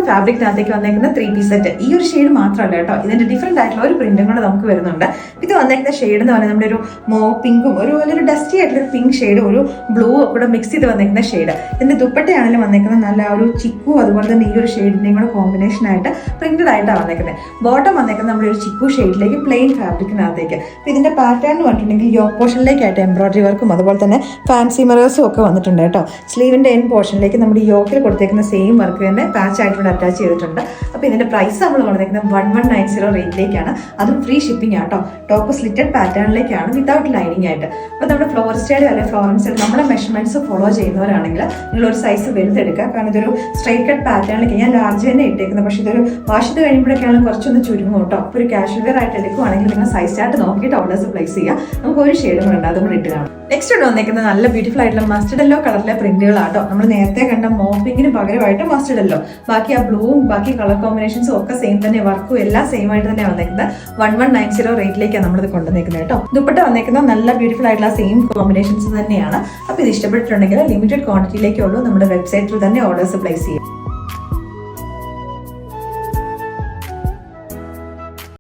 ഫാബ്രിക്കിനകത്തേക്ക് വന്നേക്കുന്ന 3-piece set. ഈ ഒരു ഷെയ്ഡ് മാത്രമല്ല കേട്ടോ, ഇതിന്റെ ഡിഫറെന്റ് ആയിട്ടുള്ള ഒരു പ്രിന്റും കൂടെ നമുക്ക് വരുന്നുണ്ട്. ഇത് വന്നേക്കുന്ന ഷെയ്ഡ് എന്ന് പറയുന്നത് നമ്മുടെ ഒരു പിങ്കും ഒരു ഡസ്റ്റി ആയിട്ടുള്ള ഒരു പിങ്ക് ഷെയ്ഡും ഒരു ബ്ലൂ കൂടെ മിക്സ് ചെയ്ത് വന്നേക്കുന്ന ഷെയ്ഡ്. ഇതിന്റെ ദുപ്പട്ടയാണെങ്കിലും വന്നേക്കുന്നത് നല്ല ഒരു ചിക്കു, അതുപോലെ തന്നെ ഈ ഒരു ഷെയ്ഡിന്റെയും കൂടെ കോമ്പിനേഷൻ ആയിട്ട് പ്രിന്റഡ് ആയിട്ടാണ് വന്നേക്കുന്നത്. ബോട്ടം വന്നേക്കുന്നത് നമ്മുടെ ഒരു ചിക്കു ഷെയ്ഡിലേക്ക് പ്ലെയിൻ ഫാബ്രിക്കിനകത്തേക്ക്. അപ്പൊ ഇതിന്റെ പാറ്റേൺ എന്ന് പറഞ്ഞിട്ടുണ്ടെങ്കിൽ യോക്ക് പോർഷനിലേക്കായിട്ട് എംബ്രോയിഡറി വർക്കും അതുപോലെ തന്നെ ഫാൻസി മിറേഴ്സും ഒക്കെ വന്നിട്ടുണ്ട് കേട്ടോ. സ്ലീവിന്റെ എൻ പോർഷനിലേക്ക് നമ്മുടെ യോക്കിൽ കൊടുത്തേക്കുന്ന സെയിം വർക്ക് തന്നെ പാച്ച് ആയിട്ട് അറ്റാച്ച് ചെയ്തിട്ടുണ്ട്. അപ്പൊ ഇതിന്റെ പ്രൈസ് നമ്മൾ വന്നേക്കുന്നത് 1190 റേറ്റിലേക്കാണ്. അതും ഫ്രീ ഷിപ്പിംഗ് ആട്ടോ. ടോപ്പ് സ്ലിറ്റഡ് പാറ്റേണിലേക്കാണ് വിതൗട്ട് ലൈനിങ് ആയിട്ട്. അപ്പൊ നമ്മുടെ ഫ്ലോറിസ്റ്റൈഡ് അല്ലെങ്കിൽ ഫ്ലോറൻസിൽ നമ്മുടെ മെഷർമെന്റ്സ് ഫോളോ ചെയ്യുന്നവരാണെങ്കിൽ നിങ്ങൾ ഒരു സൈസ് വലുതെടുക്കുക. കാരണം ഇതൊരു സ്ട്രൈറ്റ് കട്ട് പാറ്റേണിലേക്ക് ഞാൻ ലാർജ് തന്നെ ഇട്ടേക്കുന്നത്. പക്ഷേ ഇതൊരു വാഷ് ചെയ്ത് കഴിയുമ്പോഴൊക്കെയാണ് കുറച്ചൊന്ന് ചുരുങ്ങും കേട്ടോ. അപ്പോൾ ഒരു കാഷ്വൽ വെയർ ആയിട്ട് എടുക്കുവാണെങ്കിൽ നിങ്ങൾ സൈസ് ചാർട്ട് നോക്കിയിട്ട് ഓർഡേഴ്സ് പ്ലേസ് ചെയ്യുക. നമുക്ക് ഒരു ഷെയ്ഡും കൂടെ ഉണ്ട്, അതും കൂടെ ഇട്ട് കാണാം. നെക്സ്റ്റ് ഇവിടെ വന്നേക്കുന്നത് നല്ല ബ്യൂട്ടിഫുൾ ആയിട്ടുള്ള മസ്റ്റർഡ് യെല്ലോ കളറിലെ പ്രിന്റുകളാട്ടോ. നമ്മൾ നേരത്തെ കണ്ട മോപ്പിങ്ങിന് പകരമായിട്ട് മസ്റ്റർഡ് യെല്ലോ, ബാക്കി ആ ബ്ലൂവും ബാക്കി കളർ കോമ്പിനേഷൻസും ഒക്കെ സെയിം തന്നെ, വർക്കും എല്ലാം സെയിം ആയിട്ട് തന്നെ വന്നേക്കുന്നത്. 1190 റേറ്റിലേക്കാണ് നമ്മളിത് കൊണ്ടുവന്നേക്കുന്നത് കേട്ടോ. ദുപ്പട്ട വന്നേക്കുന്നത് നല്ല ബ്യൂട്ടിഫുൾ ആയിട്ടുള്ള സെയിം കോമ്പിനേഷൻസ് തന്നെയാണ്. അപ്പോൾ ഇത് ഇഷ്ടപ്പെട്ടിട്ടുണ്ടെങ്കിൽ ലിമിറ്റഡ് ക്വാണ്ടിറ്റിയിലേക്കുള്ളൂ നമ്മുടെ വെബ്സൈറ്റിൽ തന്നെ ഓർഡേഴ്സ് പ്ലേസ് ചെയ്യും.